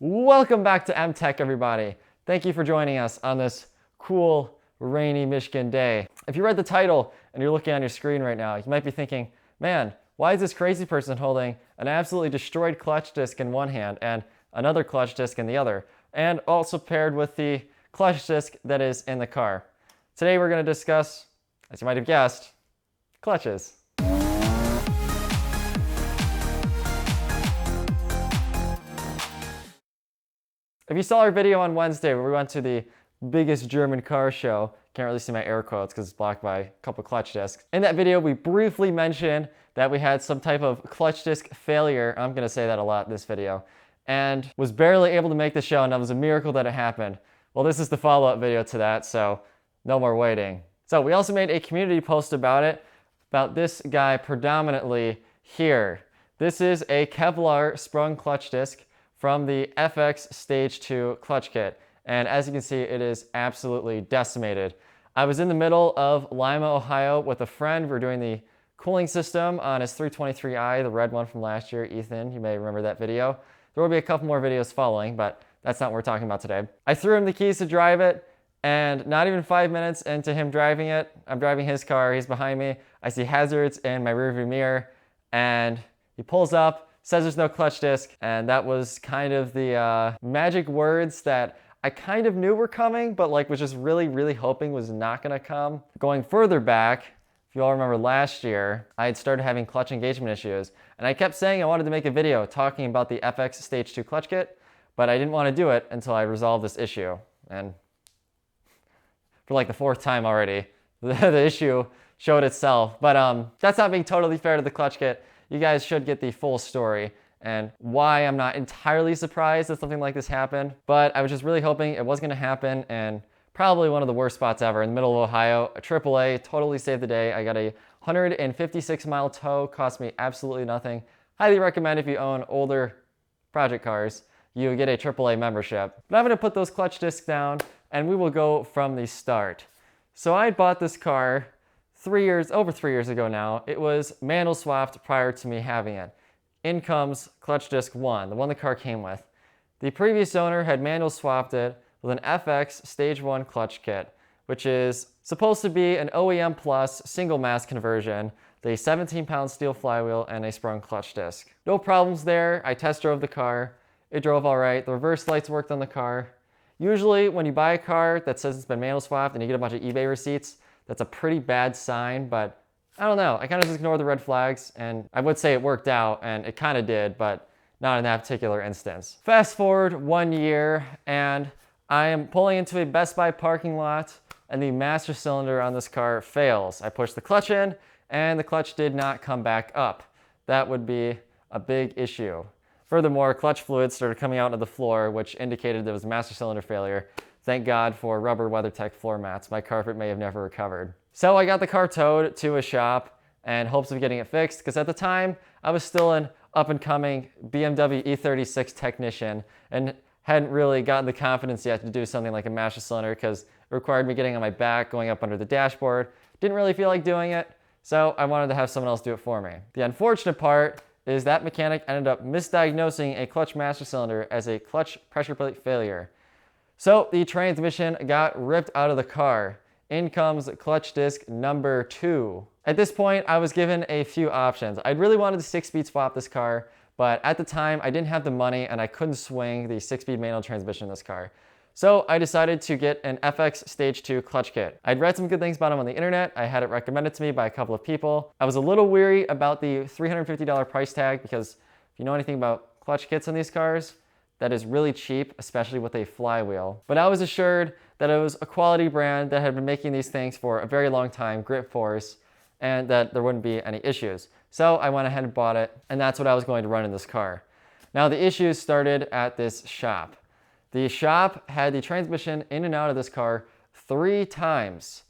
Welcome back to MTech, everybody. Thank you for joining us on this cool, rainy Michigan day. If you read the title and you're looking on your screen right now, you might be thinking, man, why is this crazy person holding an absolutely destroyed clutch disc in one hand and another clutch disc in the other, and also paired with the clutch disc that is in the car? Today we're going to discuss, as you might have guessed, clutches. If you saw our video on Wednesday where we went to the biggest German car show, can't really see my air quotes because it's blocked by a couple clutch discs. In that video, we briefly mentioned that we had some type of clutch disc failure. I'm gonna say that a lot in this video, and was barely able to make the show, and that was a miracle that it happened. Well, this is the follow-up video to that, so no more waiting. So we also made a community post about it, about this guy predominantly here. This is a Kevlar sprung clutch disc from the FX Stage 2 clutch kit. And as you can see, it is absolutely decimated. I was in the middle of Lima, Ohio with a friend. We're doing the cooling system on his 323i, the red one from last year. Ethan, you may remember that video. There will be a couple more videos following, but that's not what we're talking about today. I threw him the keys to drive it, and not even 5 minutes into him driving it, I'm driving his car, he's behind me. I see hazards in my rearview mirror, and he pulls up, says there's no clutch disc, and that was kind of the magic words that I kind of knew were coming, but was just really hoping was not gonna come. Going further back, if you all remember last year, I had started having clutch engagement issues, and I kept saying I wanted to make a video talking about the FX Stage 2 clutch kit, but I didn't want to do it until I resolved this issue. And for the fourth time already, the issue showed itself. But that's not being totally fair to the clutch kit. You guys should get the full story and why I'm not entirely surprised that something like this happened. But I was just really hoping it was going to happen, and probably one of the worst spots ever in the middle of Ohio. A AAA totally saved the day. I got a 156-mile tow, cost me absolutely nothing. Highly recommend if you own older project cars, you get a AAA membership. But I'm going to put those clutch discs down, and we will go from the start. So I bought this car over 3 years ago now. It was manual swapped prior to me having it. In comes clutch disc 1, the one the car came with. The previous owner had manual swapped it with an FX Stage 1 clutch kit, which is supposed to be an OEM Plus single mass conversion, the 17-pound steel flywheel and a sprung clutch disc. No problems there. I test drove the car. It drove all right. The reverse lights worked on the car. Usually when you buy a car that says it's been manual swapped and you get a bunch of eBay receipts, that's a pretty bad sign, but I don't know. I kind of just ignore the red flags, and I would say it worked out, and it kind of did, but not in that particular instance. Fast forward 1 year, and I am pulling into a Best Buy parking lot, and the master cylinder on this car fails. I push the clutch in, and the clutch did not come back up. That would be a big issue. Furthermore, clutch fluid started coming out of the floor, which indicated there was a master cylinder failure. Thank God for rubber WeatherTech floor mats. My carpet may have never recovered. So I got the car towed to a shop in hopes of getting it fixed, because at the time I was still an up-and-coming BMW E36 technician and hadn't really gotten the confidence yet to do something like a master cylinder, because it required me getting on my back, going up under the dashboard. Didn't really feel like doing it, so I wanted to have someone else do it for me. The unfortunate part is that mechanic ended up misdiagnosing a clutch master cylinder as a clutch pressure plate failure. So the transmission got ripped out of the car. In comes clutch disc number 2. At this point, I was given a few options. I really wanted to 6-speed swap this car, but at the time I didn't have the money and I couldn't swing the 6-speed manual transmission in this car. So I decided to get an FX Stage 2 clutch kit. I'd read some good things about them on the internet. I had it recommended to me by a couple of people. I was a little weary about the $350 price tag, because if you know anything about clutch kits in these cars, that is really cheap, especially with a flywheel. But I was assured that it was a quality brand that had been making these things for a very long time, Grip Force, and that there wouldn't be any issues. So I went ahead and bought it, and that's what I was going to run in this car. Now the issues started at this shop. The shop had the transmission in and out of this car 3 times,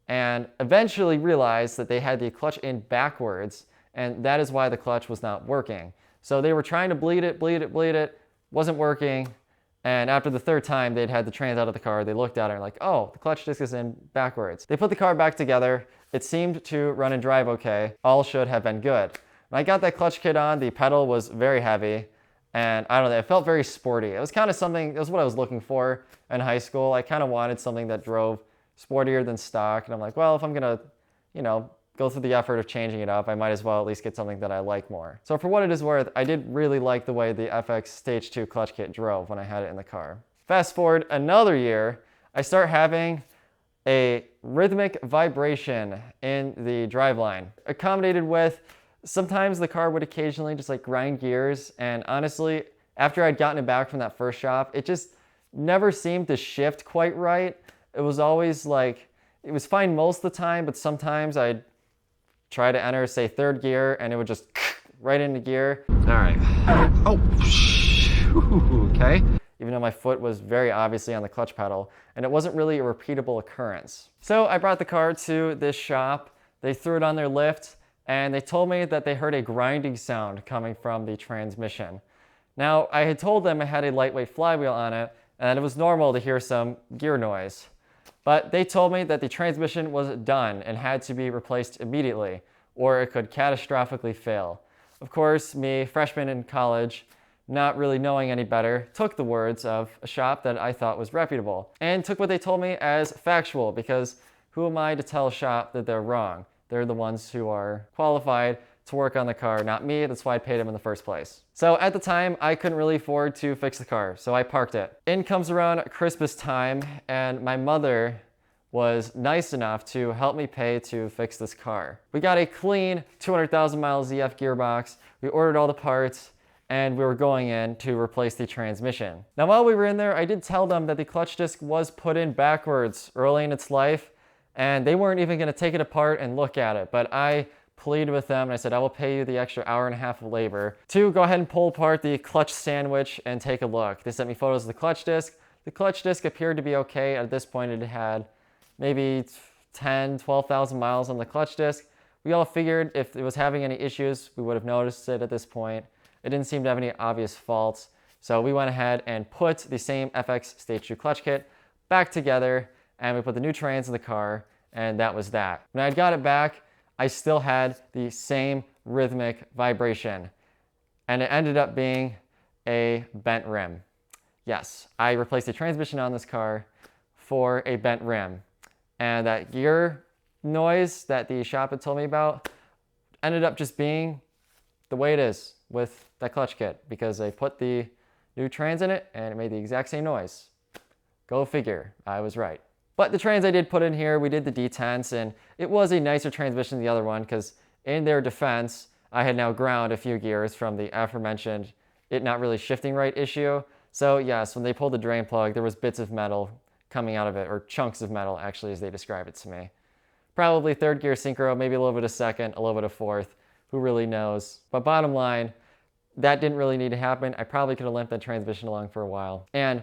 and eventually realized that they had the clutch in backwards, and that is why the clutch was not working. So they were trying to bleed it, wasn't working, and after the 3rd time they'd had the trans out of the car, they looked at it and like, oh, the clutch disc is in backwards. They put the car back together. It seemed to run and drive okay. All should have been good. When I got that clutch kit on, the pedal was very heavy, and I don't know, it felt very sporty. It was kind of something, it was what I was looking for in high school. I kind of wanted something that drove sportier than stock, and I'm like, well, if I'm gonna, go through the effort of changing it up, I might as well at least get something that I like more. So for what it is worth, I did really like the way the FX Stage 2 clutch kit drove when I had it in the car. Fast forward another year, I start having a rhythmic vibration in the driveline, accommodated with sometimes the car would occasionally just like grind gears, and honestly, after I'd gotten it back from that first shop, it just never seemed to shift quite right. It was always like, it was fine most of the time, but sometimes I'd try to enter, say, third gear, and it would just right into gear. All right. Oh, okay. Even though my foot was very obviously on the clutch pedal, and it wasn't really a repeatable occurrence. So I brought the car to this shop. They threw it on their lift, and they told me that they heard a grinding sound coming from the transmission. Now, I had told them I had a lightweight flywheel on it, and it was normal to hear some gear noise. But they told me that the transmission was done and had to be replaced immediately, or it could catastrophically fail. Of course, me, freshman in college, not really knowing any better, took the words of a shop that I thought was reputable, and took what they told me as factual, because who am I to tell a shop that they're wrong? They're the ones who are qualified to work on the car, not me. That's why I paid them in the first place. So at the time, I couldn't really afford to fix the car, so I parked it. In comes around Christmas time, and my mother was nice enough to help me pay to fix this car. We got a clean 200,000 mile ZF gearbox. We ordered all the parts, and we were going in to replace the transmission. Now, while we were in there, I did tell them that the clutch disc was put in backwards early in its life, and they weren't even gonna take it apart and look at it, but I pleaded with them, and I said, I will pay you the extra hour and a half of labor to go ahead and pull apart the clutch sandwich and take a look. They sent me photos of the clutch disc. The clutch disc appeared to be okay. At this point, it had maybe 10, 12,000 miles on the clutch disc. We all figured if it was having any issues, we would have noticed it at this point. It didn't seem to have any obvious faults. So we went ahead and put the same FX Stage 2 clutch kit back together, and we put the new trans in the car, and that was that. When I got it back, I still had the same rhythmic vibration, and it ended up being a bent rim. Yes, I replaced the transmission on this car for a bent rim, and that gear noise that the shop had told me about ended up just being the way it is with that clutch kit, because I put the new trans in it and it made the exact same noise. Go figure, I was right. But the trans I did put in here, we did the detents, and it was a nicer transmission than the other one, because in their defense, I had now ground a few gears from the aforementioned it not really shifting right issue. So yes, when they pulled the drain plug, there was bits of metal coming out of it, or chunks of metal actually, as they described it to me. Probably third gear synchro, maybe a little bit of second, a little bit of fourth, who really knows. But bottom line, that didn't really need to happen. I probably could have limped that transmission along for a while, and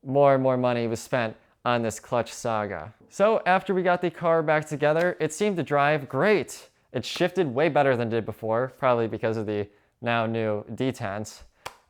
more money was spent on this clutch saga. So after we got the car back together, it seemed to drive great. It shifted way better than it did before, probably because of the now new detents.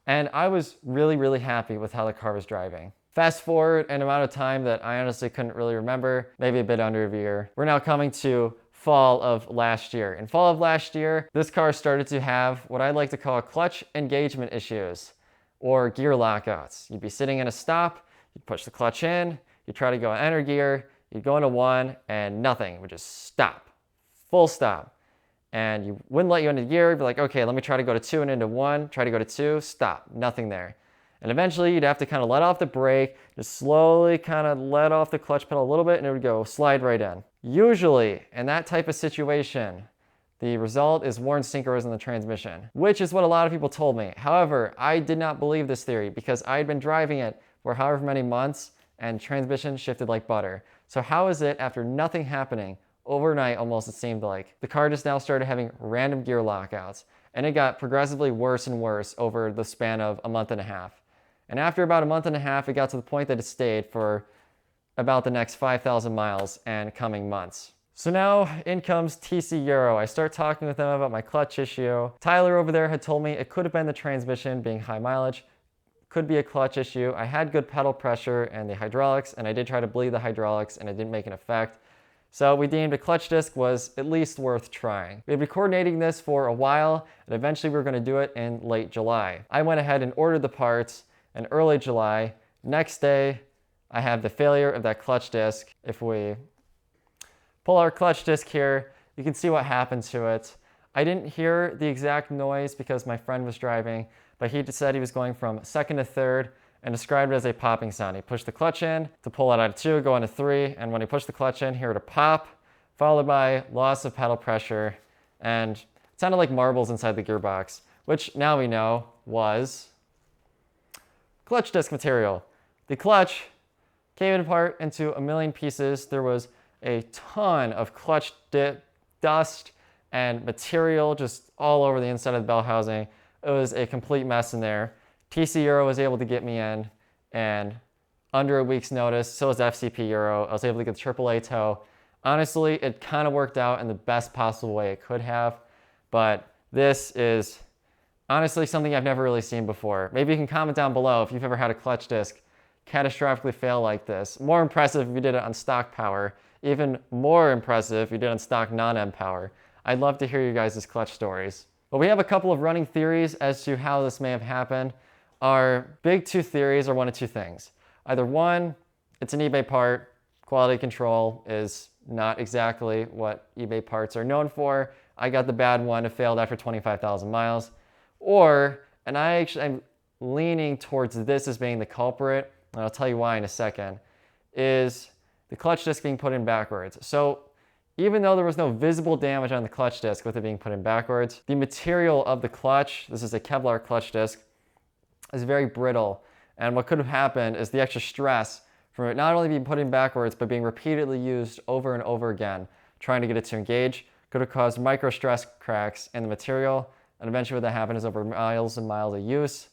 And I was really happy with how the car was driving. Fast forward an amount of time that I honestly couldn't really remember, maybe a bit under a year. We're now coming to fall of last year. In fall of last year, this car started to have what I like to call clutch engagement issues, or gear lockouts. You'd be sitting in a stop, you'd push the clutch in, you try to go in enter gear, you'd go into one, and nothing. It would just stop. Full stop. And you wouldn't let you into gear. You'd be like, okay, let me try to go to 2 and into 1. Try to go to 2, stop. Nothing there. And eventually, you'd have to kind of let off the brake, just slowly kind of let off the clutch pedal a little bit, and it would go slide right in. Usually, in that type of situation, the result is worn synchros in the transmission, which is what a lot of people told me. However, I did not believe this theory, because I had been driving it for however many months, and transmission shifted like butter. So how is it, after nothing happening, overnight almost it seemed like, the car just now started having random gear lockouts, and it got progressively worse and worse over the span of a month and a half. And after about a month and a half, it got to the point that it stayed for about the next 5,000 miles and coming months. So now in comes TC Euro. I start talking with them about my clutch issue. Tyler over there had told me it could have been the transmission being high mileage, could be a clutch issue. I had good pedal pressure and the hydraulics, and I did try to bleed the hydraulics, and it didn't make an effect. So we deemed a clutch disc was at least worth trying. We had been coordinating this for a while, and eventually we were going to do it in late July. I went ahead and ordered the parts in early July. Next day, I have the failure of that clutch disc. If we pull our clutch disc here, you can see what happened to it. I didn't hear the exact noise because my friend was driving, but he just said he was going from second to third and described it as a popping sound. He pushed the clutch in to pull it out of 2, go into 3, and when he pushed the clutch in, hear it a pop, followed by loss of pedal pressure, and it sounded like marbles inside the gearbox, which now we know was clutch disc material. The clutch came apart into a million pieces. There was a ton of clutch dust and material just all over the inside of the bell housing. It was a complete mess in there. TC Euro was able to get me in, and under a week's notice, so was FCP Euro. I was able to get the AAA tow. Honestly, it kind of worked out in the best possible way it could have, but this is honestly something I've never really seen before. Maybe you can comment down below if you've ever had a clutch disc catastrophically fail like this. More impressive if you did it on stock power. Even more impressive if you did it on stock non-M power. I'd love to hear you guys' clutch stories. But we have a couple of running theories as to how this may have happened. Our big two theories are one of two things. Either one, it's an eBay part. Quality control is not exactly what eBay parts are known for. I got the bad one. It failed after 25,000 miles. Or, and I'm leaning towards this as being the culprit, and I'll tell you why in a second, is the clutch disc being put in backwards. So even though there was no visible damage on the clutch disc with it being put in backwards, the material of the clutch, this is a Kevlar clutch disc, is very brittle. And what could have happened is the extra stress from it not only being put in backwards, but being repeatedly used over and over again, trying to get it to engage, could have caused micro stress cracks in the material. And eventually what that happened is over miles and miles of use,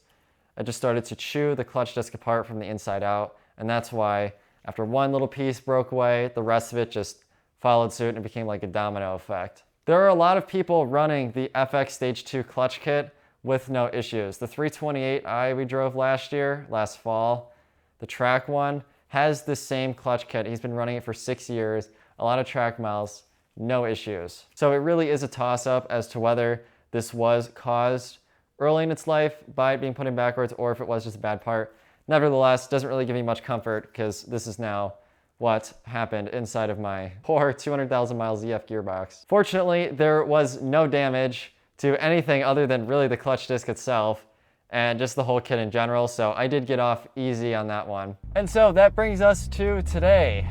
it just started to chew the clutch disc apart from the inside out. And that's why after one little piece broke away, the rest of it just followed suit and it became like a domino effect. There are a lot of people running the FX Stage 2 clutch kit with no issues. The 328i we drove last fall, the track one, has the same clutch kit. He's been running it for 6 years, a lot of track miles, no issues. So it really is a toss-up as to whether this was caused early in its life by it being put in backwards or if it was just a bad part. Nevertheless, doesn't really give me much comfort because this is now what happened inside of my poor 200,000 mile ZF gearbox. Fortunately, there was no damage to anything other than really the clutch disc itself and just the whole kit in general, so I did get off easy on that one. And so that brings us to today.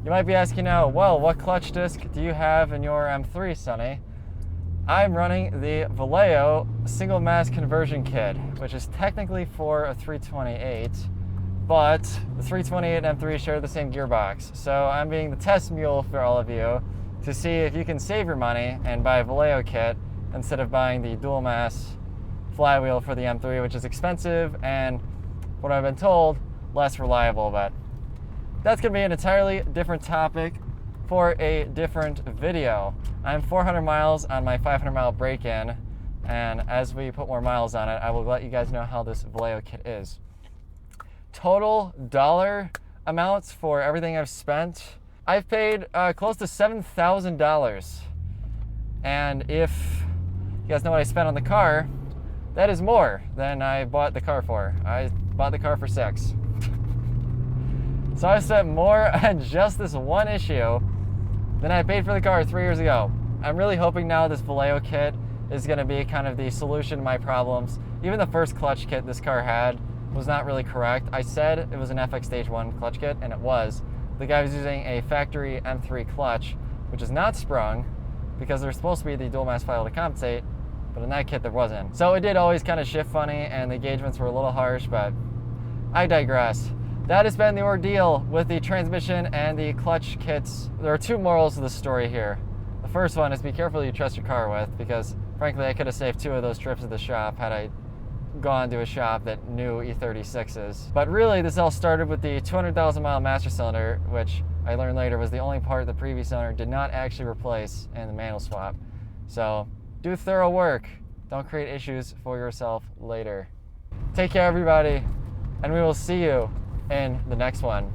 You might be asking now, well, what clutch disc do you have in your M3, Sonny? I'm running the Vallejo single mass conversion kit, which is technically for a 328, but the 328 and M3 share the same gearbox. So I'm being the test mule for all of you to see if you can save your money and buy a Vallejo kit instead of buying the dual mass flywheel for the M3, which is expensive and, what I've been told, less reliable. But that's gonna be an entirely different topic for a different video. I'm 400 miles on my 500 mile break-in, and as we put more miles on it, I will let you guys know how this Vallejo kit is. Total dollar amounts for everything I've spent, I've paid close to $7,000. And if you guys know what I spent on the car, that is more than I bought the car for. I bought the car for 6. So I spent more on just this one issue than I paid for the car 3 years ago. I'm really hoping now this Vallejo kit is gonna be kind of the solution to my problems. Even the first clutch kit this car had was not really correct. I said it was an FX Stage 1 clutch kit, and it was. The guy was using a factory M3 clutch, which is not sprung, because there's supposed to be the dual mass flywheel to compensate, but in that kit there wasn't. So it did always kind of shift funny, and the engagements were a little harsh, but I digress. That has been the ordeal with the transmission and the clutch kits. There are two morals to the story here. The first one is be careful who you trust your car with, because frankly I could have saved 2 of those trips to the shop had I gone to a shop that knew E36s. But really this all started with the 200,000 mile master cylinder, which I learned later was the only part the previous owner did not actually replace in the manual swap. So do thorough work. Don't create issues for yourself later. Take care everybody, and we will see you in the next one.